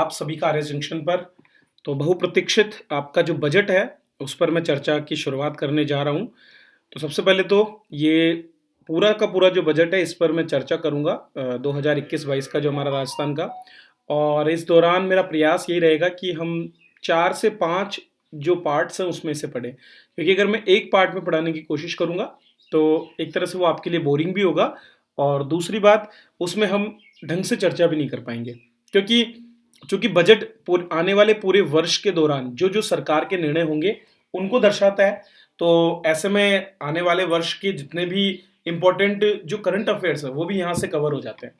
आप सभी का आर्य जंक्शन पर। तो बहुप्रतीक्षित आपका जो बजट है, उस पर मैं चर्चा की शुरुआत करने जा रहा हूँ। तो सबसे पहले तो ये पूरा का पूरा जो बजट है, इस पर मैं चर्चा करूँगा 2021-22 का जो हमारा राजस्थान का। और इस दौरान मेरा प्रयास यही रहेगा कि हम 4 से 5 जो पार्ट्स हैं उसमें से पढ़ें। क्योंकि अगर मैं एक पार्ट में पढ़ाने की कोशिश करूँगा, तो एक तरह से वो आपके लिए बोरिंग भी होगा और दूसरी बात उसमें हम ढंग से चर्चा भी नहीं कर पाएँगे। क्योंकि चूँकि बजट आने वाले पूरे वर्ष के दौरान जो-जो सरकार के निर्णय होंगे, उनको दर्शाता है। तो ऐसे में आने वाले वर्ष के जितने भी इम्पोर्टेंट जो करंट अफेयर्स हैं, वो भी यहाँ से कवर हो जाते हैं।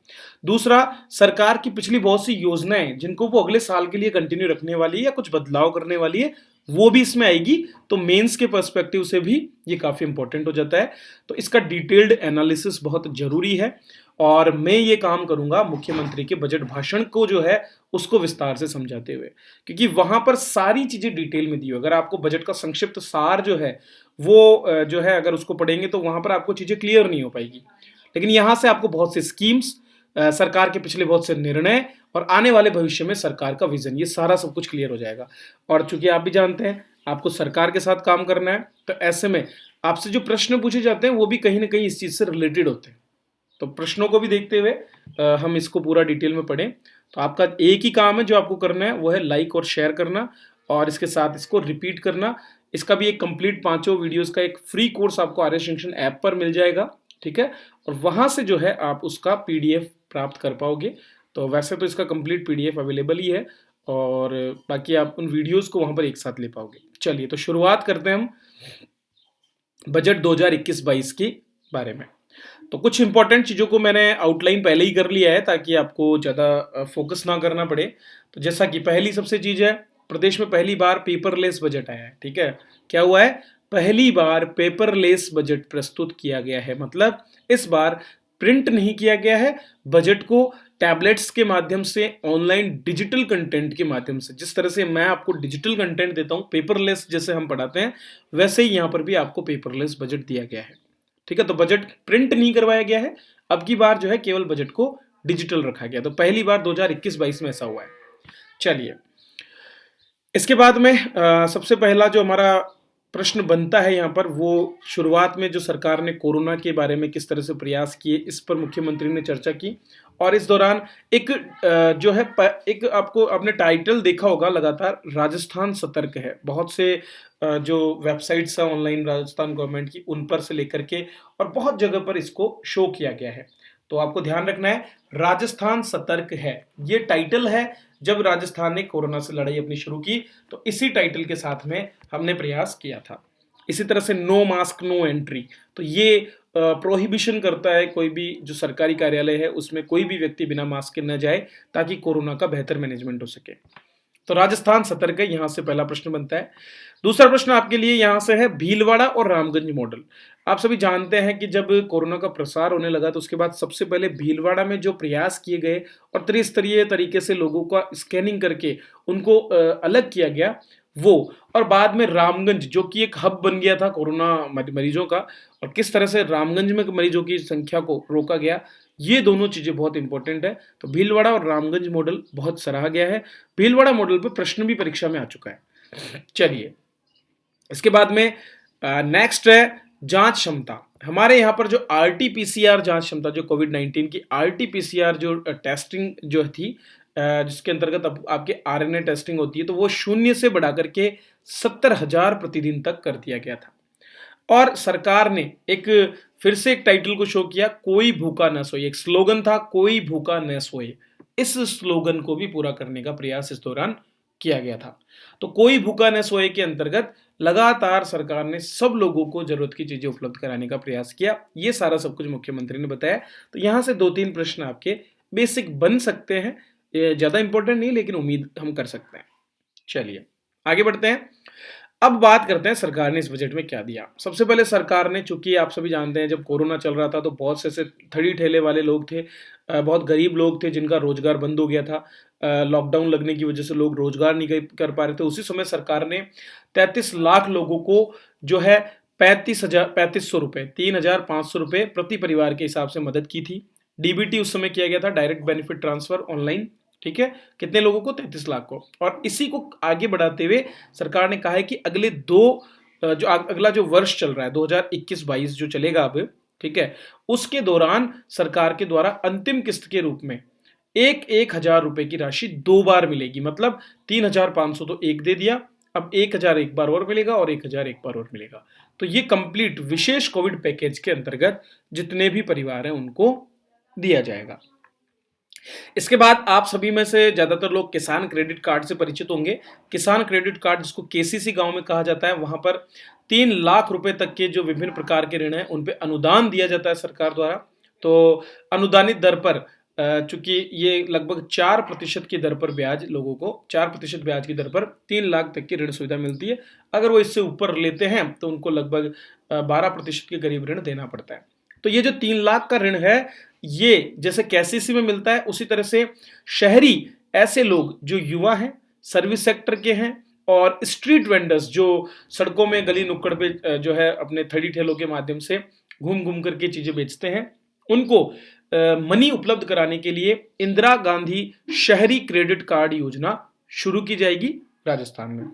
दूसरा, सरकार की पिछली बहुत सी योजनाएँ, जिनको वो अगले साल के लिए कंटिन्यू रखने वाली है या कुछ बदलाव करने वाली है, वो भी इसमें आएगी। तो मेंस के पर्सपेक्टिव से भी ये काफ़ी इम्पोर्टेंट हो जाता है। तो इसका डिटेल्ड एनालिसिस बहुत ज़रूरी है और मैं ये काम करूँगा मुख्यमंत्री के बजट भाषण को जो है, उसको विस्तार से समझाते हुए। क्योंकि वहाँ पर सारी चीज़ें डिटेल में दी हुई है। अगर आपको बजट का संक्षिप्त सार जो है, वो जो है अगर उसको पढ़ेंगे तो वहाँ पर आपको चीज़ें क्लियर नहीं हो पाएगी। लेकिन यहाँ से आपको बहुत सी स्कीम्स, सरकार के पिछले बहुत से निर्णय और आने वाले भविष्य में सरकार का विज़न, ये सारा सब कुछ क्लियर हो जाएगा। और चूँकि आप भी जानते हैं, आपको सरकार के साथ काम करना है, तो ऐसे में आपसे जो प्रश्न पूछे जाते हैं, वो भी कहीं न कहीं इस चीज़ से रिलेटेड होते हैं। तो प्रश्नों को भी देखते हुए हम इसको पूरा डिटेल में पढ़ें। तो आपका एक ही काम है जो आपको करना है, वो है लाइक और शेयर करना और इसके साथ इसको रिपीट करना। इसका भी एक कंप्लीट पाँचों वीडियोज़ का एक फ्री कोर्स आपको आर्य जंक्शन ऐप पर मिल जाएगा, ठीक है? और वहाँ से जो है आप उसका पीडीएफ प्राप्त कर पाओगे। तो वैसे तो इसका कंप्लीट पीडीएफ अवेलेबल ही है और बाकी आप उन वीडियोज़ को वहाँ पर एक साथ ले पाओगे। चलिए, तो शुरुआत करते हैं हम बजट 2021-22 के बारे में। तो कुछ इंपॉर्टेंट चीज़ों को मैंने आउटलाइन पहले ही कर लिया है ताकि आपको ज़्यादा फोकस ना करना पड़े। तो जैसा कि पहली सबसे चीज़ है, प्रदेश में पहली बार पेपरलेस बजट आया है, ठीक है? क्या हुआ है? पहली बार पेपरलेस बजट प्रस्तुत किया गया है। मतलब इस बार प्रिंट नहीं किया गया है, बजट को टैबलेट्स के माध्यम से, ऑनलाइन डिजिटल कंटेंट के माध्यम से, जिस तरह से मैं आपको डिजिटल कंटेंट देता हूँ, पेपरलेस जैसे हम पढ़ाते हैं, वैसे ही यहाँ पर भी आपको पेपरलेस बजट दिया गया है। ठीक है? तो बजट प्रिंट नहीं करवाया गया है, अब की बार जो है केवल बजट को डिजिटल रखा गया। तो पहली बार 2021-22 में ऐसा हुआ है। चलिए, इसके बाद में सबसे पहला जो हमारा प्रश्न बनता है यहाँ पर, वो शुरुआत में जो सरकार ने कोरोना के बारे में किस तरह से प्रयास किए, इस पर मुख्यमंत्री ने चर्चा की। और इस दौरान एक जो है एक आपको आपने टाइटल देखा होगा लगातार, राजस्थान सतर्क है। बहुत से जो वेबसाइट्स हैं ऑनलाइन राजस्थान गवर्नमेंट की, उन पर से लेकर के और बहुत जगह पर इसको शो किया गया है। तो आपको ध्यान रखना है, राजस्थान सतर्क है, ये टाइटल है। जब राजस्थान ने कोरोना से लड़ाई अपनी शुरू की, तो इसी टाइटल के साथ में हमने प्रयास किया था। इसी तरह से नो मास्क नो एंट्री, तो ये प्रोहिबिशन करता है, कोई भी जो सरकारी कार्यालय है उसमें कोई भी व्यक्ति बिना मास्क के न जाए, ताकि कोरोना का बेहतर मैनेजमेंट हो सके। तो राजस्थान सतर्क है, यहां से पहला प्रश्न बनता है। दूसरा प्रश्न आपके लिए यहां से है, भीलवाड़ा और रामगंज मॉडल। आप सभी जानते हैं कि जब कोरोना का प्रसार होने लगा, तो उसके बाद सबसे पहले भीलवाड़ा में जो प्रयास किए गए और त्रिस्तरीय तरीके से लोगों का स्कैनिंग करके उनको अलग किया गया, वो, और बाद में रामगंज जो कि एक हब बन गया था कोरोना मरीजों का, और किस तरह से रामगंज में मरीजों की संख्या को रोका गया, ये दोनों चीजें बहुत इंपॉर्टेंट है। तो भीलवाड़ा और रामगंज मॉडल बहुत सराहा गया है। भीलवाड़ा मॉडल पर प्रश्न भी परीक्षा में आ चुका है। चलिए, इसके बाद में नेक्स्ट है जांच क्षमता। हमारे यहाँ पर जो आरटीपीसीआर जांच क्षमता, जो कोविड-19 की आरटीपीसीआर जो टेस्टिंग जो थी, जिसके अंतर्गत अब आपके आरएनए टेस्टिंग होती है, तो वो 0 से बढ़ा करके 70,000 प्रतिदिन तक कर दिया गया था। और सरकार ने एक फिर से एक टाइटल को शो किया, कोई भूखा न सोए। एक स्लोगन था, कोई भूखा न सोए। इस स्लोगन को भी पूरा करने का प्रयास इस दौरान किया गया था। तो कोई भूखा न सोए के अंतर्गत लगातार सरकार ने सब लोगों को जरूरत की चीजें उपलब्ध कराने का प्रयास किया। ये सारा सब कुछ मुख्यमंत्री ने बताया। तो यहां से 2-3 प्रश्न आपके बेसिक बन सकते हैं, ये ज्यादा इंपॉर्टेंट नहीं, लेकिन उम्मीद हम कर सकते हैं। चलिए, आगे बढ़ते हैं। अब बात करते हैं सरकार ने इस बजट में क्या दिया। सबसे पहले सरकार ने, चूंकि आप सभी जानते हैं जब कोरोना चल रहा था, तो बहुत से ऐसे थड़ी ठेले वाले लोग थे, बहुत गरीब लोग थे जिनका रोजगार बंद हो गया था। लॉकडाउन लगने की वजह से लोग रोजगार नहीं कर पा रहे थे। उसी समय सरकार ने 33 लाख लोगों को जो है 3500 रुपए, 3,500 रुपए प्रति परिवार के हिसाब से मदद की थी। डीबीटी उस समय किया गया था, डायरेक्ट बेनिफिट ट्रांसफर ऑनलाइन। ठीक है, कितने लोगों को? 33 लाख को। और इसी को आगे बढ़ाते हुए सरकार ने कहा है कि अगले अगला जो वर्ष चल रहा है 2021-22 जो चलेगा अब, ठीक है, उसके दौरान सरकार के द्वारा अंतिम किस्त के रूप में 1,000 रुपए की राशि 2 बार मिलेगी। मतलब 3,500 तो एक दे दिया, अब 1,000 एक बार और मिलेगा और 1,000 एक बार और मिलेगा। तो ये कंप्लीट विशेष कोविड पैकेज के अंतर्गत जितने भी परिवार हैं उनको दिया जाएगा। इसके बाद आप सभी में से ज्यादातर लोग किसान क्रेडिट कार्ड से परिचित होंगे। किसान क्रेडिट कार्ड, जिसको केसीसी गांव में कहा जाता है, वहां पर 3 लाख रुपए तक के जो विभिन्न प्रकार के ऋण हैं उन पे अनुदान दिया जाता है सरकार द्वारा। तो अनुदानित दर पर चूंकि ये लगभग 4% की दर पर ब्याज, लोगों को 4% ब्याज की दर पर 3 लाख तक की ऋण सुविधा मिलती है। अगर वो इससे ऊपर लेते हैं तो उनको लगभग 12% के करीब ऋण देना पड़ता है। तो ये जो 3 लाख का ऋण है, ये जैसे केसीसी में मिलता है, उसी तरह से शहरी ऐसे लोग जो युवा हैं, सर्विस सेक्टर के हैं और स्ट्रीट वेंडर्स जो सड़कों में गली नुक्कड़ पे जो है अपने थड़ी ठेलों के माध्यम से घूम घूम करके चीजें बेचते हैं, उनको मनी उपलब्ध कराने के लिए इंदिरा गांधी शहरी क्रेडिट कार्ड योजना शुरू की जाएगी राजस्थान में।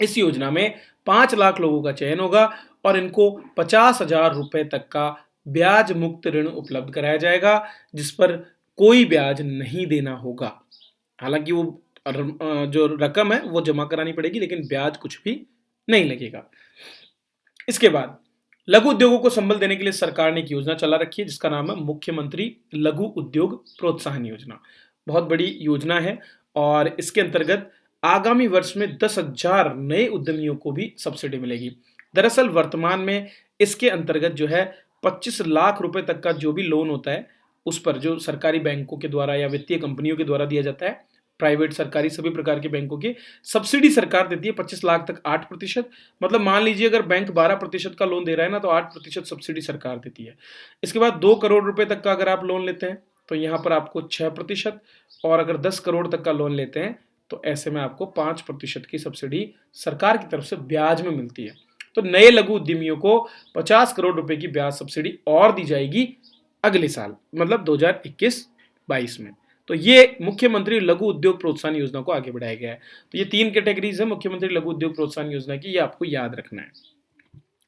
इस योजना में 5 लाख लोगों का चयन होगा और इनको 50,000 रुपए तक का ब्याज मुक्त ऋण उपलब्ध कराया जाएगा, जिस पर कोई ब्याज नहीं देना होगा। हालांकि वो जो रकम है वो जमा करानी पड़ेगी, लेकिन ब्याज कुछ भी नहीं लगेगा। इसके बाद लघु उद्योगों को संबल देने के लिए सरकार ने एक योजना चला रखी है जिसका नाम है मुख्यमंत्री लघु उद्योग प्रोत्साहन योजना। बहुत बड़ी योजना है और इसके अंतर्गत आगामी वर्ष में 10,000 नए उद्यमियों को भी सब्सिडी मिलेगी। दरअसल वर्तमान में इसके अंतर्गत जो है 25 लाख रुपए तक का जो भी लोन होता है उस पर जो सरकारी बैंकों के द्वारा या वित्तीय कंपनियों के द्वारा दिया जाता है, प्राइवेट सरकारी सभी प्रकार के बैंकों की सब्सिडी सरकार देती है 25 लाख तक 8%। मतलब मान लीजिए अगर बैंक 12% का लोन दे रहा है ना, तो 8% सब्सिडी सरकार देती है। इसके बाद 2 करोड़ रुपए तक का अगर आप लोन लेते हैं तो यहाँ पर आपको 6%, और अगर 10 करोड़ तक का लोन लेते हैं तो ऐसे में आपको 5% की सब्सिडी सरकार की तरफ से ब्याज में मिलती है। तो नए लघु उद्यमियों को 50 करोड़ रुपए की ब्याज सब्सिडी और दी जाएगी अगले साल, मतलब 2021-22 में। तो ये मुख्यमंत्री लघु उद्योग प्रोत्साहन योजना को आगे बढ़ाया गया है। तो ये 3 कैटेगरीज है मुख्यमंत्री लघु उद्योग प्रोत्साहन योजना की, ये आपको याद रखना है।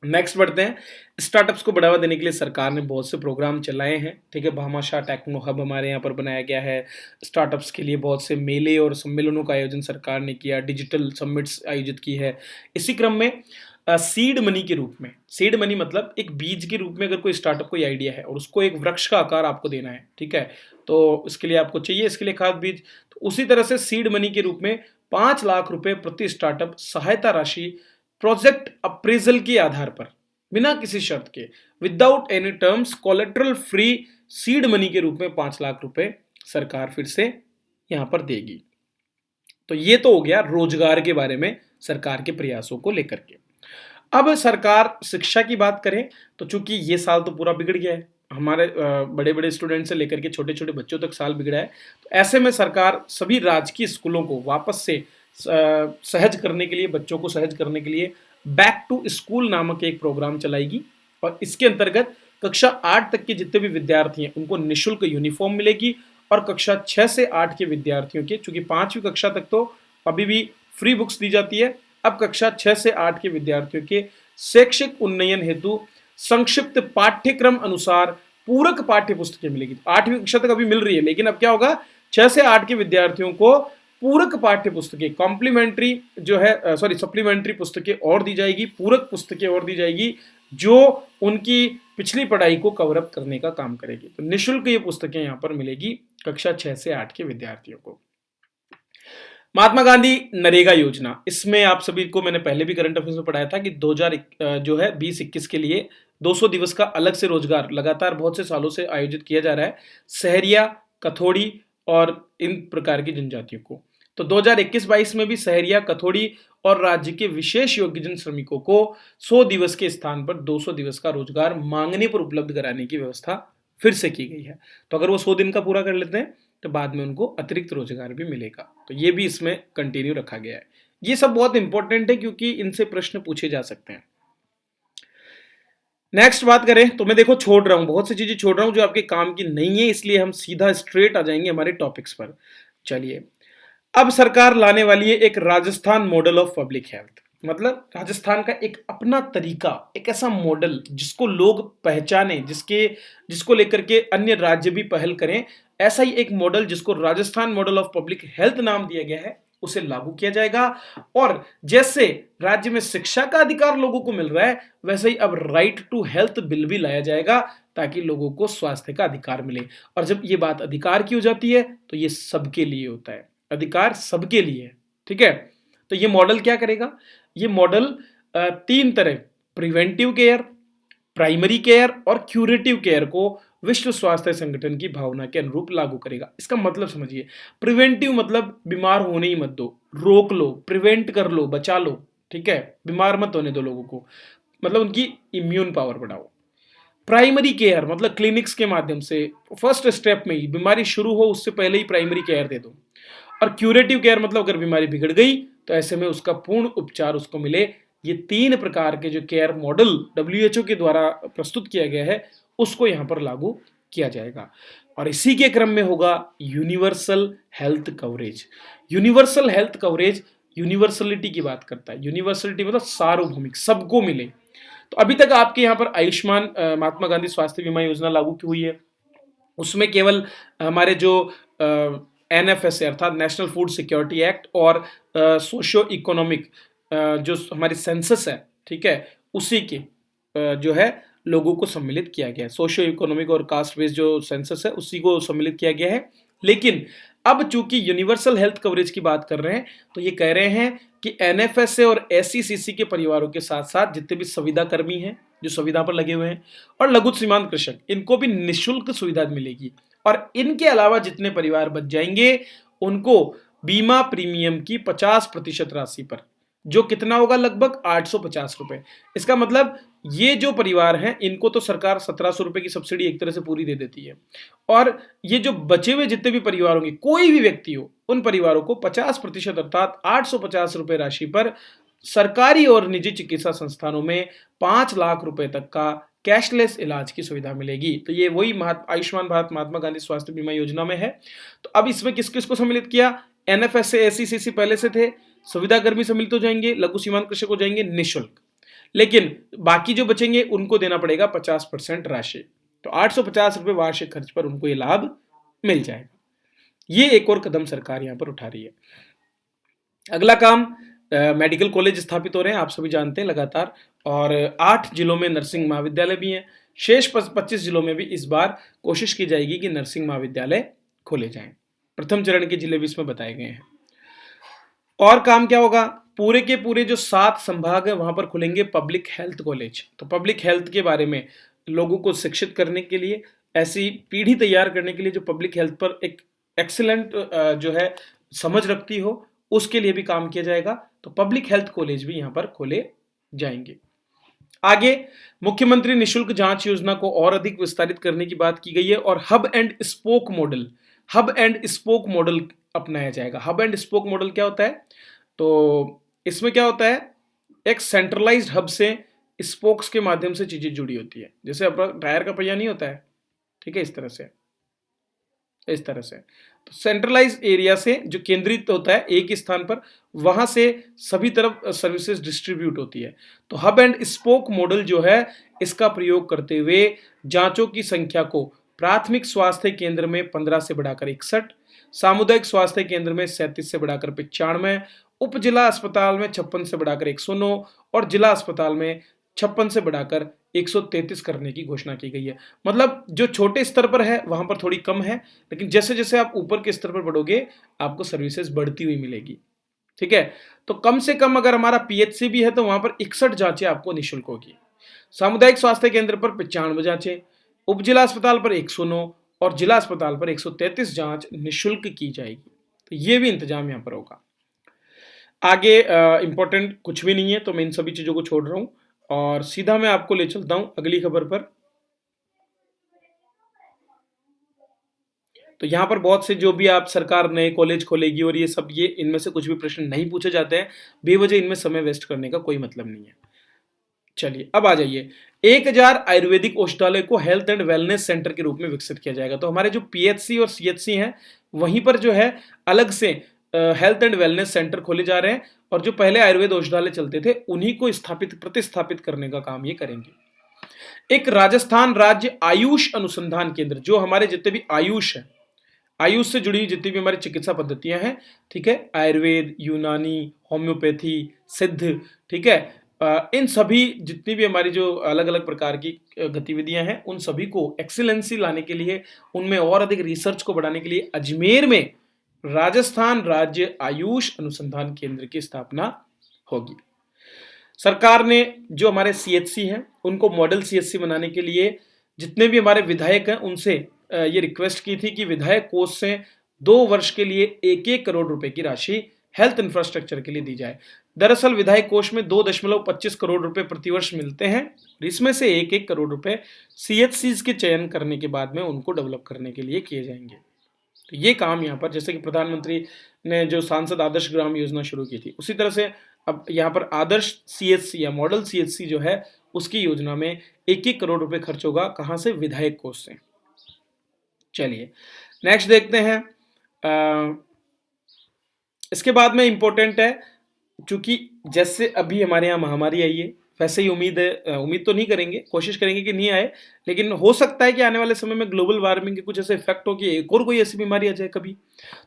नेक्स्ट बढ़ते हैं। स्टार्टअप्स को बढ़ावा देने के लिए सरकार ने बहुत से प्रोग्राम चलाए हैं, ठीक है। भामाशाह टेक्नो हब हमारे यहाँ पर बनाया गया है। स्टार्टअप्स के लिए बहुत से मेले और सम्मेलनों का आयोजन सरकार ने किया, डिजिटल समिट्स आयोजित की है। इसी क्रम में सीड मनी के रूप में, सीड मनी मतलब एक बीज के रूप में, अगर कोई स्टार्टअप कोई आइडिया है और उसको एक वृक्ष का आकार आपको देना है, ठीक है, तो इसके लिए आपको चाहिए इसके लिए खाद बीज। तो उसी तरह से सीड मनी के रूप में 5 लाख रुपए प्रति स्टार्टअप सहायता राशि प्रोजेक्ट अप्रेजल के आधार पर बिना किसी शर्त के, without any terms, collateral free seed money के रूप में 5 लाख रुपए सरकार फिर से यहां पर देगी। तो ये तो हो गया रोजगार के बारे में सरकार के प्रयासों को लेकर के। अब सरकार शिक्षा की बात करें तो चूंकि ये साल तो पूरा बिगड़ गया है, हमारे बड़े बड़े स्टूडेंट से लेकर के छोटे छोटे बच्चों तक साल बिगड़ा है। तो ऐसे में सरकार सभी राजकीय स्कूलों को वापस से सहज करने के लिए, बच्चों को सहज करने के लिए बैक टू स्कूल नामक एक प्रोग्राम चलाएगी। और इसके अंतर्गत कक्षा 8 तक के जितने भी विद्यार्थी हैं उनको निःशुल्क यूनिफॉर्म मिलेगी, और कक्षा 6 से 8 के विद्यार्थियों के, चूंकि 5वीं कक्षा तक तो अभी भी फ्री बुक्स दी जाती है, अब कक्षा 6 से 8 के विद्यार्थियों के शैक्षिक उन्नयन हेतु संक्षिप्त पाठ्यक्रम अनुसार पूरक पाठ्य पुस्तकें मिलेगी। 8वीं कक्षा तक अभी मिल रही है, लेकिन अब क्या होगा, 6 से 8 के विद्यार्थियों को पूरक पाठ्य पुस्तकें, कॉम्प्लीमेंट्री जो है सप्लीमेंट्री पुस्तकें और दी जाएगी, पूरक पुस्तकें और दी जाएगी, जो उनकी पिछली पढ़ाई को कवर अप करने का काम करेगी। तो निःशुल्क ये पुस्तकें यहाँ पर मिलेगी कक्षा 6 से 8 के विद्यार्थियों को। महात्मा गांधी नरेगा योजना, इसमें आप सभी को मैंने पहले भी करंट अफेयर्स में पढ़ाया था कि 2020-21 के लिए 200 दिवस का अलग से रोजगार लगातार बहुत से सालों से आयोजित किया जा रहा है सहरिया, कथोड़ी और इन प्रकार की जनजातियों को। तो 2021-22 में भी सहरिया, कथोड़ी और राज्य के विशेष योग्यजन श्रमिकों को 100 दिवस के स्थान पर 200 दिवस का रोजगार मांगने पर उपलब्ध कराने की व्यवस्था फिर से की गई है। तो अगर वो 100 दिन का पूरा कर लेते हैं तो बाद में उनको अतिरिक्त रोजगार भी मिलेगा। तो ये भी इसमें कंटिन्यू रखा गया है। ये सब बहुत इंपॉर्टेंट है क्योंकि इनसे प्रश्न पूछे जा सकते हैं। नेक्स्ट बात करें तो मैं देखो छोड़ रहा हूं, बहुत सी चीजें छोड़ रहा हूं जो आपके काम की नहीं है, इसलिए हम सीधा स्ट्रेट आ जाएंगे हमारे टॉपिक्स पर। चलिए, अब सरकार लाने वाली है एक Rajasthan model of public health. मतलब राजस्थान का एक अपना तरीका, एक ऐसा मॉडल जिसको लोग पहचाने, जिसको लेकर के अन्य राज्य भी पहल करें। ऐसा ही एक मॉडल जिसको Rajasthan model of public health नाम दिया गया है, उसे लागू किया जाएगा। और जैसे राज्य में शिक्षा का अधिकार लोगों को मिल रहा है, वैसे ही अब राइट टू हेल्थ बिल भी लाया जाएगा, ताकि लोगों को स्वास्थ्य का अधिकार मिले। और जब ये बात अधिकार की हो जाती है, तो ये सबके लिए होता है, अधिकार सबके लिए है। ठीक है, तो ये मॉडल क्या करेगा? ये मॉडल तीन तरह, प्रिवेंटिव केयर, प्राइमरी केयर और क्यूरेटिव केयर को विश्व स्वास्थ्य संगठन की भावना के अनुरूप लागू करेगा। इसका मतलब समझिए, प्रिवेंटिव मतलब बीमार होने ही मत दो, रोक लो, प्रिवेंट कर लो, बचा लो। ठीक है, बीमार मत होने दो लोगों को, मतलब उनकी इम्यून पावर बढ़ाओ। प्राइमरी केयर मतलब क्लिनिक्स के माध्यम से फर्स्ट स्टेप में ही, बीमारी शुरू हो उससे पहले ही प्राइमरी केयर दे दो। और क्यूरेटिव केयर मतलब अगर बीमारी बिगड़ गई तो ऐसे में उसका पूर्ण उपचार उसको मिले। ये तीन प्रकार के जो केयर मॉडल WHO के द्वारा प्रस्तुत किया गया है, उसको यहां पर लागू किया जाएगा। और इसी के क्रम में होगा universal health coverage. Universal health coverage universality की बात करता है। यूनिवर्सलिटी मतलब सार्वभौमिक, सबको मिले। तो अभी तक आपके यहाँ पर आयुष्मान महात्मा गांधी स्वास्थ्य बीमा योजना लागू की हुई है, उसमें केवल हमारे जो NFS अर्थात नेशनल फूड सिक्योरिटी एक्ट और सोशियो इकोनॉमिक जो हमारी सेंसस है, ठीक है, उसी के जो है लोगों को सम्मिलित किया गया है। सोशियो इकोनॉमिक और कास्ट बेस्ड जो सेंसस है उसी को सम्मिलित किया गया है। लेकिन अब चूंकि यूनिवर्सल हेल्थ कवरेज की बात कर रहे हैं, तो ये कह रहे हैं कि NFSA और SECC के परिवारों के साथ साथ जितने भी संविदा कर्मी हैं, जो संविदा पर लगे हुए हैं, और लघु सीमांत कृषक, इनको भी निःशुल्क सुविधा मिलेगी। और इनके अलावा जितने परिवार बच जाएंगे, उनको बीमा प्रीमियम की 50% राशि पर, जो कितना होगा, लगभग 850 रुपए। इसका मतलब ये जो परिवार हैं, इनको तो सरकार 1700 रुपए की सब्सिडी एक तरह से पूरी दे देती है। और ये जो बचे हुए जितने भी परिवार होंगे, कोई भी व्यक्ति हो, उन परिवारों को 50% अर्थात 850 रुपए राशि पर सरकारी और निजी चिकित्सा संस्थानों में 5 लाख रुपए तक का कैशलेस इलाज की सुविधा मिलेगी। तो ये वही आयुष्मान भारत महात्मा गांधी स्वास्थ्य बीमा योजना में है। तो अब इसमें किस किस को सम्मिलित किया? NFSA SECC पहले से थे, सुविधा कर्मी सम्मिलित हो जाएंगे, लघु सीमांत कृषक हो जाएंगे निःशुल्क। लेकिन बाकी जो बचेंगे उनको देना पड़ेगा 50% राशि। तो 850 रुपए वार्षिक खर्च पर उनको ये लाभ मिल जाएगा। ये एक और कदम सरकार यहां पर उठा रही है। अगला काम, मेडिकल कॉलेज स्थापित हो रहे हैं, आप सभी जानते हैं लगातार। और 8 जिलों में नर्सिंग महाविद्यालय भी हैं। शेष 25 जिलों में भी इस बार कोशिश की जाएगी कि नर्सिंग महाविद्यालय खोले जाएं। प्रथम चरण के जिले भी इसमें बताए गए हैं। और काम क्या होगा? पूरे के पूरे जो 7 संभाग है वहां पर खुलेंगे पब्लिक हेल्थ कॉलेज। तो पब्लिक हेल्थ के बारे में लोगों को शिक्षित करने के लिए, ऐसी पीढ़ी तैयार करने के लिए जो पब्लिक हेल्थ पर एक एक्सीलेंट जो है समझ रखती हो, उसके लिए भी काम किया जाएगा। तो पब्लिक हेल्थ कॉलेज भी यहां पर खोले जाएंगे। आगे मुख्यमंत्री निशुल्क जांच योजना को और अधिक विस्तारित करने की बात की गई है और हब एंड स्पोक मॉडल अपनाया जाएगा। हब एंड स्पोक मॉडल क्या होता है? तो इसमें क्या होता है, एक सेंट्रलाइज्ड हब से स्पोक्स के माध्यम से चीजें जुड़ी होती है। जैसे अपना टायर का पहिया नहीं होता है, ठीक है, इस तरह से तो सेंट्रलाइज एरिया से जो केंद्रित होता है एक ही स्थान पर, वहां से सभी तरफ सर्विसेज डिस्ट्रीब्यूट होती है। तो हब एंड स्पोक मॉडल जो है, इसका प्रयोग करते हुए जांचों की संख्या को प्राथमिक स्वास्थ्य केंद्र में 15 से बढ़ाकर 61, सामुदायिक स्वास्थ्य केंद्र में 37 से बढ़ाकर 95, उप जिला अस्पताल में 56 से बढ़ाकर 109 और जिला अस्पताल में 56 से बढ़ाकर 133 करने की घोषणा की गई है। मतलब जो छोटे स्तर पर है वहां पर थोड़ी कम है, लेकिन जैसे जैसे आप ऊपर के स्तर पर बढ़ोगे, आपको सर्विसेज बढ़ती हुई मिलेगी। ठीक है, तो कम से कम अगर हमारा PHC भी है तो वहां पर 61 जांचें आपको निःशुल्क होगी। सामुदायिक स्वास्थ्य केंद्र पर 95 जांचें, उप जिला अस्पताल पर 109 और जिला अस्पताल पर 133 जांच निःशुल्क की जाएगी। तो ये भी इंतजाम यहां पर होगा। आगे इंपॉर्टेंट कुछ भी नहीं है, तो मैं इन सभी चीजों को छोड़ रहा हूं और सीधा मैं आपको ले चलता हूं अगली खबर पर। तो यहां पर बहुत से जो भी आप सरकार नए कॉलेज खोलेगी और ये सब, ये इनमें से कुछ भी प्रश्न नहीं पूछे जाते हैं, बेवजह इनमें समय वेस्ट करने का कोई मतलब नहीं है। चलिए अब आ जाइए, 1000 आयुर्वेदिक औषधालय को हेल्थ एंड वेलनेस सेंटर के रूप में विकसित किया जाएगा। तो हमारे जो PHC और CHC हैं, वहीं पर जो है अलग से हेल्थ एंड वेलनेस सेंटर खोले जा रहे हैं, और जो पहले आयुर्वेद औषधालय चलते थे उन्हीं को प्रतिस्थापित करने का काम ये करेंगे। एक राजस्थान राज्य आयुष अनुसंधान केंद्र, जो हमारे जितने भी आयुष है, आयुष से जुड़ी हुई जितनी भी हमारी चिकित्सा पद्धतियां हैं, ठीक है, आयुर्वेद, यूनानी, होम्योपैथी, सिद्ध, ठीक है, इन सभी जितनी भी हमारी जो अलग अलग प्रकार की गतिविधियां हैं, उन सभी को एक्सीलेंसी लाने के लिए, उनमें और अधिक रिसर्च को बढ़ाने के लिए अजमेर में राजस्थान राज्य आयुष अनुसंधान केंद्र की स्थापना होगी। सरकार ने जो हमारे सीएचसी हैं उनको मॉडल सीएचसी बनाने के लिए जितने भी हमारे विधायक हैं उनसे ये रिक्वेस्ट की थी कि विधायक कोष से 2 वर्ष के लिए 1-1 करोड़ रुपए की राशि हेल्थ इंफ्रास्ट्रक्चर के लिए दी जाए। दरअसल विधायक कोष में 2.25 करोड़ रुपए प्रतिवर्ष मिलते हैं, इसमें से 1-1 करोड़ रुपए सीएचसी के चयन करने के बाद में उनको डेवलप करने के लिए किए जाएंगे। तो ये काम यहाँ पर, जैसे कि प्रधानमंत्री ने जो सांसद आदर्श ग्राम योजना शुरू की थी, उसी तरह से अब यहाँ पर आदर्श सीएचसी या मॉडल सीएचसी जो है उसकी योजना में 1-1 करोड़ रुपए खर्च होगा। कहाँ से? विधायक कोष से। चलिए नेक्स्ट देखते हैं। इसके बाद में इंपॉर्टेंट है, चूंकि जैसे अभी हमारे यहाँ महामारी आई है, वैसे ही उम्मीद तो नहीं करेंगे, कोशिश करेंगे कि नहीं आए, लेकिन हो सकता है कि आने वाले समय में ग्लोबल वार्मिंग के कुछ ऐसे इफेक्ट हो कि एक और कोई ऐसी बीमारी आ जाए कभी।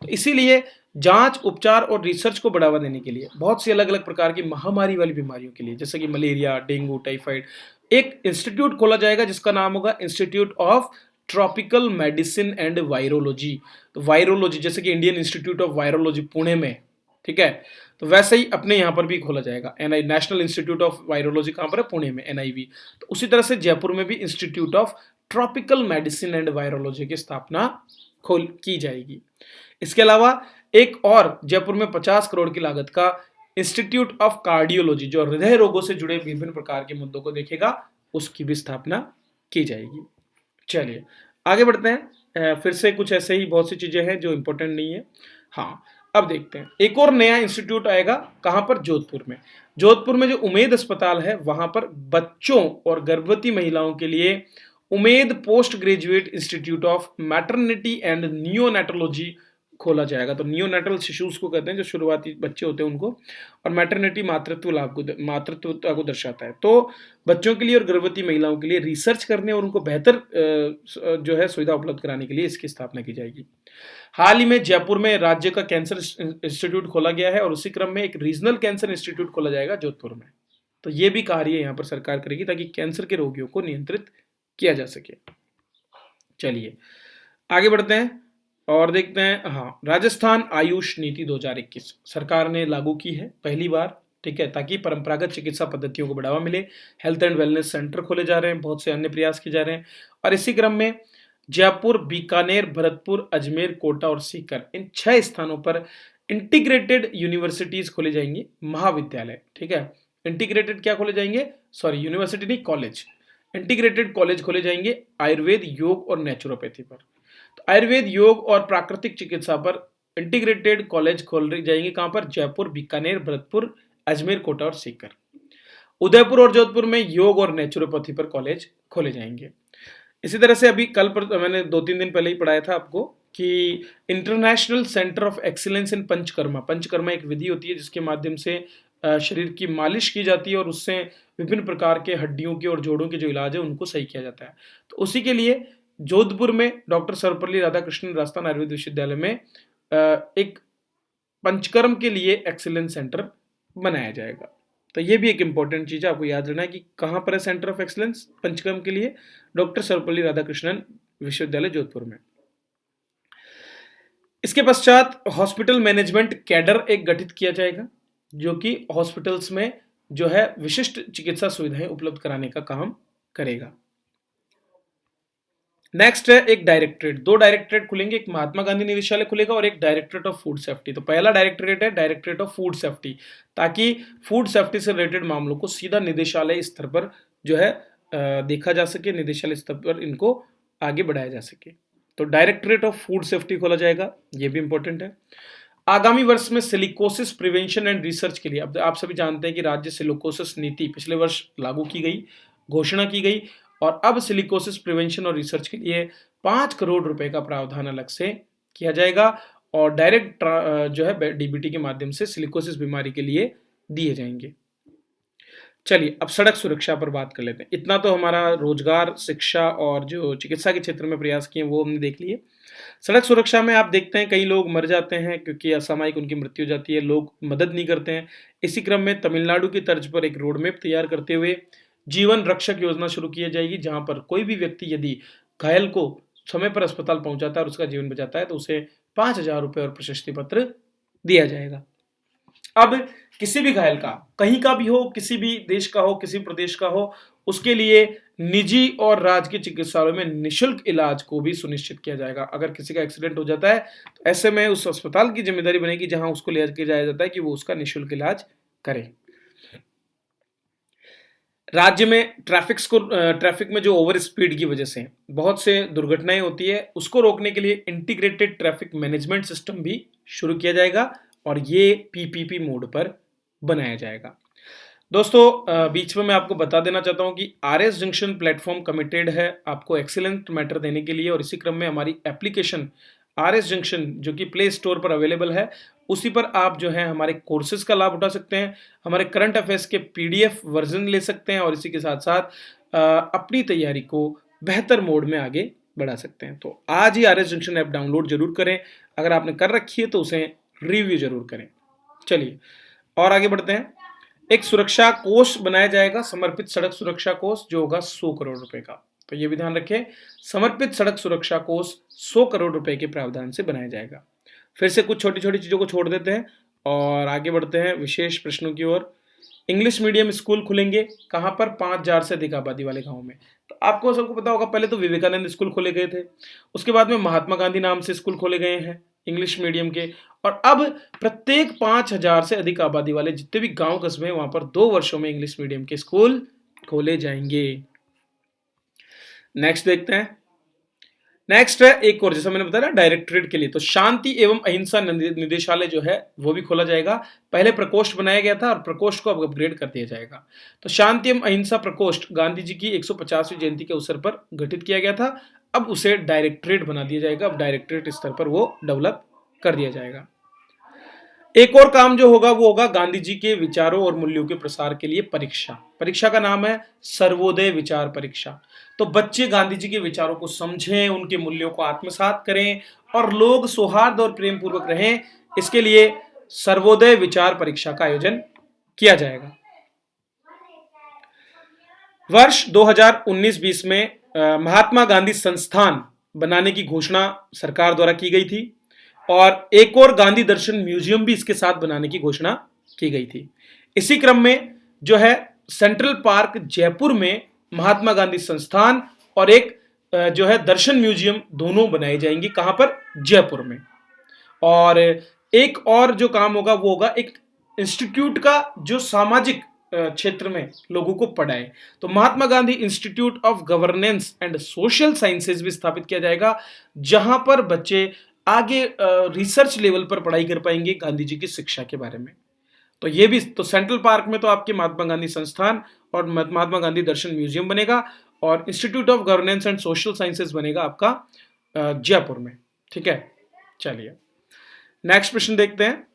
तो इसीलिए जांच, उपचार और रिसर्च को बढ़ावा देने के लिए बहुत सी अलग अलग प्रकार की महामारी वाली बीमारियों के लिए, जैसे कि मलेरिया, डेंगू, टाइफाइड, एक इंस्टीट्यूट खोला जाएगा जिसका नाम होगा institute of tropical medicine and virology. तो वायरोलॉजी जैसे कि Indian institute of virology Pune में, ठीक है, तो वैसे ही अपने यहाँ पर भी खोला जाएगा NI, National Institute of Virology कहाँ पर है? पुणे में, एनआईवी। तो उसी तरह से जयपुर में भी institute of tropical medicine and virology की स्थापना की जाएगी। इसके अलावा एक और जयपुर में 50 करोड़ की लागत का इंस्टीट्यूट ऑफ कार्डियोलॉजी, जो हृदय रोगों से जुड़े विभिन्न प्रकार के मुद्दों को देखेगा, उसकी भी स्थापना की जाएगी। चलिए आगे बढ़ते हैं। फिर से कुछ ऐसे ही बहुत सी चीजें हैं जो इंपॉर्टेंट नहीं है। हाँ, अब देखते हैं एक और नया इंस्टीट्यूट आएगा, कहां पर? जोधपुर में। जोधपुर में जो उमेद अस्पताल है वहां पर बच्चों और गर्भवती महिलाओं के लिए Umed post graduate institute of maternity and neonatology खोला जाएगा। तो नियोनेटल शिशुस को कहते हैं, जो शुरुआती बच्चे होते हैं उनको, और मैटरनिटी मातृत्वता को दर्शाता है। तो बच्चों के लिए और गर्भवती महिलाओं के लिए रिसर्च करने और उनको बेहतर जो है सुविधा उपलब्ध कराने के लिए इसकी स्थापना की जाएगी। हाल ही में जयपुर में राज्य का कैंसर इंस्टीट्यूट खोला गया है, और उसी क्रम में एक रीजनल कैंसर इंस्टीट्यूट खोला जाएगा जोधपुर में। तो ये भी कार्य यहाँ पर सरकार करेगी ताकि कैंसर के रोगियों को नियंत्रित किया जा सके। चलिए आगे बढ़ते हैं और देखते हैं। हाँ, राजस्थान आयुष नीति 2021 सरकार ने लागू की है पहली बार, ठीक है, ताकि परंपरागत चिकित्सा पद्धतियों को बढ़ावा मिले। हेल्थ एंड वेलनेस सेंटर खोले जा रहे हैं, बहुत से अन्य प्रयास किए जा रहे हैं, और इसी क्रम में जयपुर, बीकानेर, भरतपुर, अजमेर, कोटा और सीकर, इन 6 स्थानों पर इंटीग्रेटेड यूनिवर्सिटीज खोले जाएंगी, महाविद्यालय, ठीक है। इंटीग्रेटेड क्या खोले जाएंगे? सॉरी, यूनिवर्सिटी नहीं, कॉलेज। इंटीग्रेटेड कॉलेज खोले जाएंगे आयुर्वेद, योग और नेचुरोपैथी पर। तो आयुर्वेद, योग और प्राकृतिक चिकित्सा पर इंटीग्रेटेड कॉलेज खोले जाएंगे, कहां पर? जयपुर, बीकानेर, भरतपुर, अजमेर, कोटा और सीकर। उदयपुर और जोधपुर में योग और नेचुरोपैथी पर कॉलेज खोले जाएंगे। इसी तरह से अभी कल पर मैंने 2-3 दिन पहले ही पढ़ाया था आपको कि international centre of excellence in panchakarma एक विधि होती है जिसके माध्यम से शरीर की मालिश की जाती है और उससे विभिन्न प्रकार के हड्डियों के और जोड़ों के जो इलाज है उनको सही किया जाता है। तो उसी के लिए जोधपुर में डॉक्टर सर्वपल्ली राधाकृष्णन राजस्थान आयुर्वेद विश्वविद्यालय में एक पंचकर्म के लिए एक्सीलेंस सेंटर बनाया जाएगा। तो ये भी एक इंपॉर्टेंट चीज है, आपको याद रखना है कि कहां पर है सेंटर ऑफ एक्सीलेंस पंचकर्म के लिए? डॉक्टर सर्वपल्ली राधाकृष्णन विश्वविद्यालय जोधपुर में। इसके पश्चात हॉस्पिटल मैनेजमेंट कैडर एक गठित किया जाएगा, जो कि हॉस्पिटल्स में जो है विशिष्ट चिकित्सा सुविधाएं उपलब्ध कराने का काम करेगा। नेक्स्ट है एक डायरेक्टरेट, 2 डायरेक्टरेट खुलेंगे, एक महात्मा गांधी निदेशालय खुलेगा और एक डायरेक्टरेट ऑफ फूड सेफ्टी। तो पहला डायरेक्टरेट है डायरेक्टरेट ऑफ फूड सेफ्टी, ताकि फूड सेफ्टी से रिलेटेड मामलों को सीधा निदेशालय स्तर पर जो है देखा जा सके, निदेशालय स्तर पर इनको आगे बढ़ाया जा सके। तो डायरेक्टरेट ऑफ फूड सेफ्टी खोला जाएगा, ये भी इंपॉर्टेंट है। आगामी वर्ष में सिलिकोसिस प्रिवेंशन एंड रिसर्च के लिए, अब आप सभी जानते हैं कि राज्य सिलिकोसिस नीति पिछले वर्ष लागू की गई, घोषणा की गई, और अब सिलिकोसिस प्रिवेंशन और रिसर्च के लिए 5 करोड़ रुपए का प्रावधान अलग से किया जाएगा और डायरेक्ट जो है डीबीटी के माध्यम से सिलिकोसिस बीमारी के लिए दिए जाएंगे। चलिए अब सड़क सुरक्षा पर बात कर लेते हैं। इतना तो हमारा रोजगार, शिक्षा और जो चिकित्सा के क्षेत्र में प्रयास किए वो हमने देख लिए। सड़क सुरक्षा में आप देखते हैं कई लोग मर जाते हैं क्योंकि असामयिक उनकी मृत्यु हो जाती है, लोग मदद नहीं करते हैं। इसी क्रम में तमिलनाडु की तर्ज पर एक रोड मैप तैयार करते हुए जीवन रक्षक योजना शुरू की जाएगी, जहां पर कोई भी व्यक्ति यदि घायल को समय पर अस्पताल पहुंचाता है और उसका जीवन बचाता है तो उसे 5,000 रुपये और प्रशस्ति पत्र दिया जाएगा। अब किसी भी घायल का, कहीं का भी हो, किसी भी देश का हो, किसी प्रदेश का हो, उसके लिए निजी और राजकीय चिकित्सालयों में निशुल्क इलाज को भी सुनिश्चित किया जाएगा। अगर किसी का एक्सीडेंट हो जाता है तो ऐसे में उस अस्पताल की जिम्मेदारी बनेगी जहां उसको ले जाया जाता है कि वो उसका निशुल्क इलाज करे। राज्य में ट्रैफिक में जो ओवर स्पीड की वजह से बहुत से दुर्घटनाएं होती है, उसको रोकने के लिए इंटीग्रेटेड ट्रैफिक मैनेजमेंट सिस्टम भी शुरू किया जाएगा और ये पीपीपी मोड पर बनाया जाएगा। दोस्तों बीच में मैं आपको बता देना चाहता हूं कि आरएस जंक्शन प्लेटफॉर्म कमिटेड है आपको एक्सीलेंट मैटर देने के लिए और इसी क्रम में हमारी एप्लीकेशन आरएस जंक्शन जो कि प्ले स्टोर पर अवेलेबल है, उसी पर आप जो है हमारे कोर्सेज का लाभ उठा सकते हैं, हमारे करंट अफेयर्स के पीडीएफ वर्जन ले सकते हैं और इसी के साथ साथ अपनी तैयारी को बेहतर मोड में आगे बढ़ा सकते हैं। तो आज ही आरएस जंक्शन ऐप डाउनलोड जरूर करें, अगर आपने कर रखी है तो उसे रिव्यू जरूर करें। चलिए और आगे बढ़ते हैं। एक सुरक्षा कोष बनाया जाएगा, समर्पित सड़क सुरक्षा कोष, जो होगा 100 करोड़ रुपए का। तो ये भी ध्यान रखें, समर्पित सड़क सुरक्षा कोष 100 करोड़ रुपए के प्रावधान से बनाया जाएगा। फिर से कुछ छोटी छोटी चीजों को छोड़ देते हैं और आगे बढ़ते हैं विशेष प्रश्नों की ओर। इंग्लिश मीडियम स्कूल खुलेंगे कहां पर? 5,000 से अधिक आबादी वाले गांव में। तो आपको सबको पता होगा, पहले तो विवेकानंद स्कूल खोले गए थे, उसके बाद में महात्मा गांधी नाम से स्कूल खोले गए हैं इंग्लिश मीडियम के, और अब प्रत्येक 5,000 से अधिक आबादी वाले जितने भी गांव कस्बे हैं वहां पर 2 वर्षों में इंग्लिश मीडियम के स्कूल खोले जाएंगे। नेक्स्ट देखते हैं। नेक्स्ट है एक और, जैसा मैंने बताया डायरेक्टरेट के लिए, तो शांति एवं अहिंसा निदेशालय जो है वो भी खोला जाएगा। पहले प्रकोष्ठ बनाया गया था और प्रकोष्ठ को अब अपग्रेड कर दिया जाएगा। तो शांति एवं अहिंसा प्रकोष्ठ गांधी जी की 150वीं जयंती के अवसर पर गठित किया गया था, अब उसे डायरेक्टरेट बना दिया जाएगा। अब डायरेक्टरेट स्तर पर वो डेवलप कर दिया जाएगा। एक और काम जो होगा वो होगा गांधी जी के विचारों और मूल्यों के प्रसार के लिए परीक्षा का नाम है सर्वोदय विचार परीक्षा। तो बच्चे गांधी जी के विचारों को समझें, उनके मूल्यों को आत्मसात करें और लोग सौहार्द और प्रेम पूर्वक रहें, इसके लिए सर्वोदय विचार परीक्षा का आयोजन किया जाएगा। वर्ष 2019-20 में महात्मा गांधी संस्थान बनाने की घोषणा सरकार द्वारा की गई थी और एक और गांधी दर्शन म्यूजियम भी इसके साथ बनाने की घोषणा की गई थी। इसी क्रम में जो है सेंट्रल पार्क जयपुर में महात्मा गांधी संस्थान और एक जो है दर्शन म्यूजियम दोनों बनाए जाएंगे। कहां पर? जयपुर में। और एक और जो काम होगा वो होगा एक इंस्टीट्यूट का जो सामाजिक क्षेत्र में लोगों को पढ़ाए। तो Mahatma Gandhi institute of governance and social sciences भी स्थापित किया जाएगा, जहां पर बच्चे आगे रिसर्च लेवल पर पढ़ाई कर पाएंगे गांधी जी की शिक्षा के बारे में। तो ये भी, तो सेंट्रल पार्क में तो आपके महात्मा गांधी संस्थान और महात्मा गांधी दर्शन म्यूजियम बनेगा और institute of governance and social sciences बनेगा आपका जयपुर में। ठीक है, चलिए नेक्स्ट प्रश्न देखते हैं।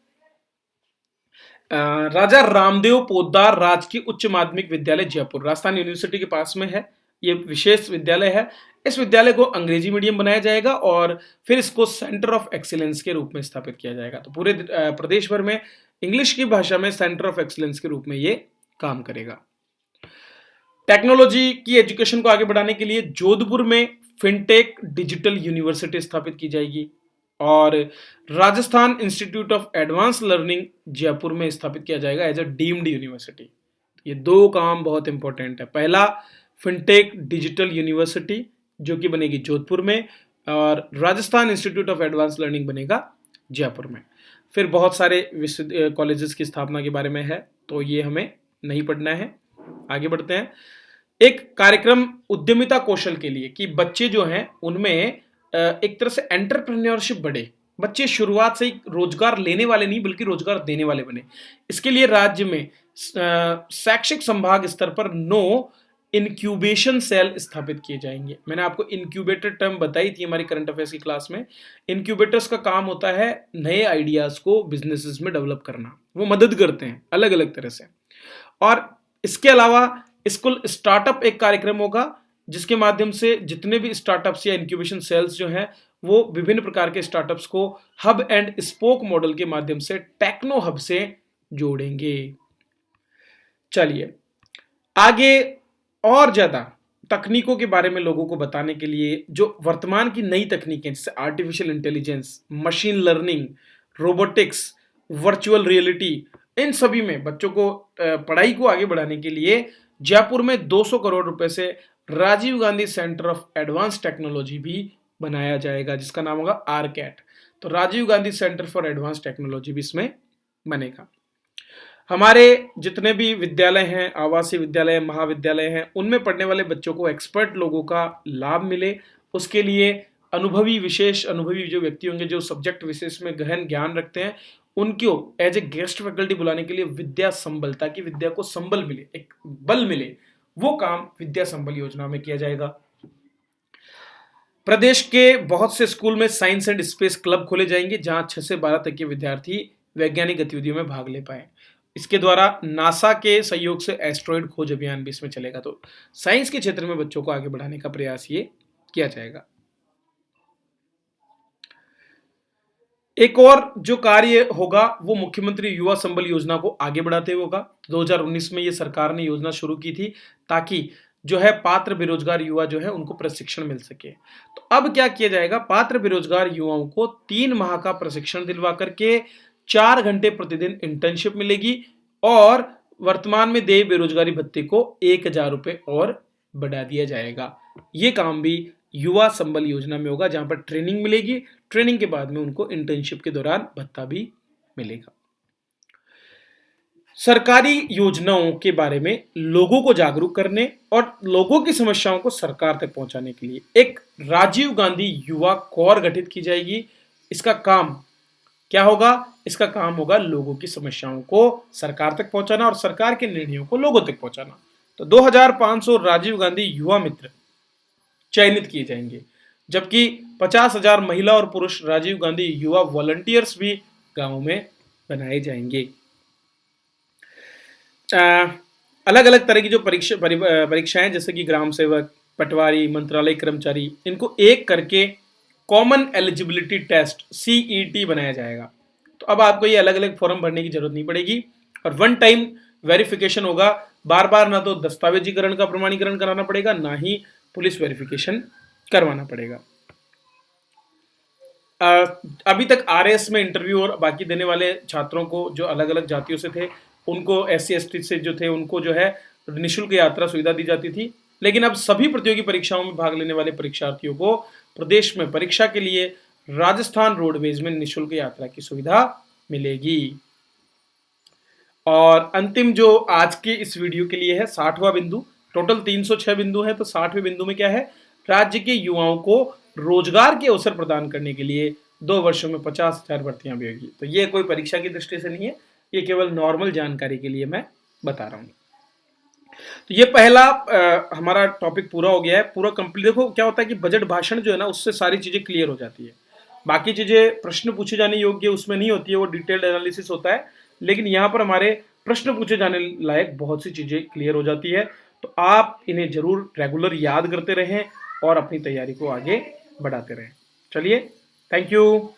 राजा रामदेव पोद्दार राजकीय उच्च माध्यमिक विद्यालय जयपुर राजस्थान यूनिवर्सिटी के पास में है, ये विशेष विद्यालय है। इस विद्यालय को अंग्रेजी मीडियम बनाया जाएगा और फिर इसको सेंटर ऑफ एक्सीलेंस के रूप में स्थापित किया जाएगा। तो पूरे प्रदेश भर में इंग्लिश की भाषा में सेंटर ऑफ एक्सीलेंस के रूप में ये काम करेगा। टेक्नोलॉजी की एजुकेशन को आगे बढ़ाने के लिए जोधपुर में फिनटेक डिजिटल यूनिवर्सिटी स्थापित की जाएगी और Rajasthan institute of advance learning Jaipur में स्थापित किया जाएगा एज अ डीम्ड यूनिवर्सिटी। ये 2 काम बहुत इंपॉर्टेंट है। पहला, फिनटेक डिजिटल यूनिवर्सिटी जो कि बनेगी जोधपुर में और Rajasthan institute of advance learning बनेगा जयपुर में। फिर बहुत सारे कॉलेजेस की स्थापना के बारे में है, तो ये हमें नहीं पढ़ना है। आगे बढ़ते हैं। एक कार्यक्रम उद्यमिता कौशल के लिए कि बच्चे जो हैं उनमें एक तरह से एंटरप्रेन्योरशिप बढ़े, बच्चे शुरुआत से ही रोजगार लेने वाले नहीं बल्कि रोजगार देने वाले बने। इसके लिए राज्य में शैक्षिक संभाग स्तर पर 9 इनक्यूबेशन सेल स्थापित किए जाएंगे। मैंने आपको इनक्यूबेटर टर्म बताई थी हमारी करंट अफेयर्स की क्लास में। इनक्यूबेटर्स का काम होता है नए आइडियाज को बिजनेसेस में डेवलप करना, वो मदद करते हैं अलग अलग तरह से। और इसके अलावा स्कूल स्टार्टअप एक कार्यक्रम होगा जिसके माध्यम से जितने भी स्टार्टअप्स या इंक्यूबेशन सेल्स जो हैं वो विभिन्न प्रकार के स्टार्टअप्स को हब एंड स्पोक मॉडल के माध्यम से टेक्नो हब से जोड़ेंगे। चलिए आगे और ज्यादा तकनीकों के बारे में लोगों को बताने के लिए जो वर्तमान की नई तकनीकें जैसे artificial intelligence, machine learning, robotics, virtual reality, इन सभी में बच्चों को पढ़ाई को आगे बढ़ाने के लिए जयपुर में 200 करोड़ रुपए से Rajiv Gandhi Centre of Advance Technology भी बनाया जाएगा जिसका नाम होगा आरकैट। तो Rajiv Gandhi Centre for Advance Technology भी इसमें बनेगा। हमारे जितने भी विद्यालय हैं, आवासीय विद्यालय, महाविद्यालय हैं, उनमें पढ़ने वाले बच्चों को एक्सपर्ट लोगों का लाभ मिले, उसके लिए अनुभवी विशेष अनुभवी जो व्यक्ति होंगे जो सब्जेक्ट विशेष में गहन ज्ञान रखते हैं उनको एज ए गेस्ट फैकल्टी बुलाने के लिए विद्या संबल, ताकि विद्या को संबल मिले, एक बल मिले, वो काम विद्या संबल योजना में किया जाएगा। प्रदेश के बहुत से स्कूल में साइंस एंड स्पेस क्लब खोले जाएंगे जहां 6 से 12 तक के विद्यार्थी वैज्ञानिक गतिविधियों में भाग ले पाए। इसके द्वारा नासा के सहयोग से एस्ट्रॉइड खोज अभियान भी इसमें चलेगा। तो साइंस के क्षेत्र में बच्चों को आगे बढ़ाने का प्रयास ये किया जाएगा। एक और जो कार्य होगा वो मुख्यमंत्री युवा संबल योजना को आगे बढ़ाते हुए होगा। 2019 में ये सरकार ने योजना शुरू की थी ताकि जो है पात्र बेरोजगार युवा जो है उनको प्रशिक्षण मिल सके। तो अब क्या किया जाएगा, पात्र बेरोजगार युवाओं को 3 माह का प्रशिक्षण दिलवा करके 4 घंटे प्रतिदिन इंटर्नशिप मिलेगी और वर्तमान में देय बेरोजगारी भत्ते को 1000 रुपए और बढ़ा दिया जाएगा। ये काम भी युवा संबल योजना में होगा जहां पर ट्रेनिंग मिलेगी, ट्रेनिंग के बाद में उनको इंटर्नशिप के दौरान भत्ता भी मिलेगा। सरकारी योजनाओं के बारे में लोगों को जागरूक करने और लोगों की समस्याओं को सरकार तक पहुंचाने के लिए एक राजीव गांधी युवा कोर गठित की जाएगी। इसका काम क्या होगा, इसका काम होगा लोगों की समस्याओं को सरकार तक पहुंचाना और सरकार के निर्णयों को लोगों तक पहुंचाना। तो 2500 राजीव गांधी युवा मित्र चयनित किए जाएंगे जबकि 50,000 महिला और पुरुष राजीव गांधी युवा वॉलंटियर्स भी गांवों में बनाए जाएंगे। अलग अलग तरह की जो परीक्षाएं जैसे कि ग्राम सेवक, पटवारी, मंत्रालय कर्मचारी, इनको एक करके कॉमन एलिजिबिलिटी टेस्ट CET बनाया जाएगा। तो अब आपको ये अलग अलग फॉर्म भरने की जरूरत नहीं पड़ेगी और वन टाइम वेरिफिकेशन होगा। बार बार ना तो दस्तावेजीकरण का प्रमाणीकरण कराना पड़ेगा, ना ही पुलिस वेरिफिकेशन करवाना पड़ेगा। अभी तक RAS में इंटरव्यू और बाकी देने वाले छात्रों को जो अलग अलग जातियों से थे उनको SC ST से जो थे उनको जो है निःशुल्क यात्रा सुविधा दी जाती थी, लेकिन अब सभी प्रतियोगी परीक्षाओं में भाग लेने वाले परीक्षार्थियों को प्रदेश में परीक्षा के लिए राजस्थान रोडवेज में निःशुल्क यात्रा की सुविधा मिलेगी। और अंतिम जो आज के इस वीडियो के लिए है 60वां बिंदु, टोटल 306 बिंदु है, तो 60वें बिंदु में क्या है, राज्य के युवाओं को रोजगार के अवसर प्रदान करने के लिए 2 वर्षों में 50,000 भर्तियां भी होगी। तो ये कोई परीक्षा की दृष्टि से नहीं है, ये केवल नॉर्मल जानकारी के लिए मैं बता रहा हूं। तो ये पहला हमारा टॉपिक पूरा हो गया है, पूरा कंप्लीट। देखो क्या होता है कि बजट भाषण जो है ना उससे सारी चीजें क्लियर हो जाती है, बाकी चीजें प्रश्न पूछे जाने योग्य उसमें नहीं होती है, वो डिटेल्ड एनालिसिस होता है, लेकिन यहाँ पर हमारे प्रश्न पूछे जाने लायक बहुत सी चीजें क्लियर हो जाती है। तो आप इन्हें जरूर रेगुलर याद करते रहें और अपनी तैयारी को आगे बढ़ाते रहें। चलिए, थैंक यू।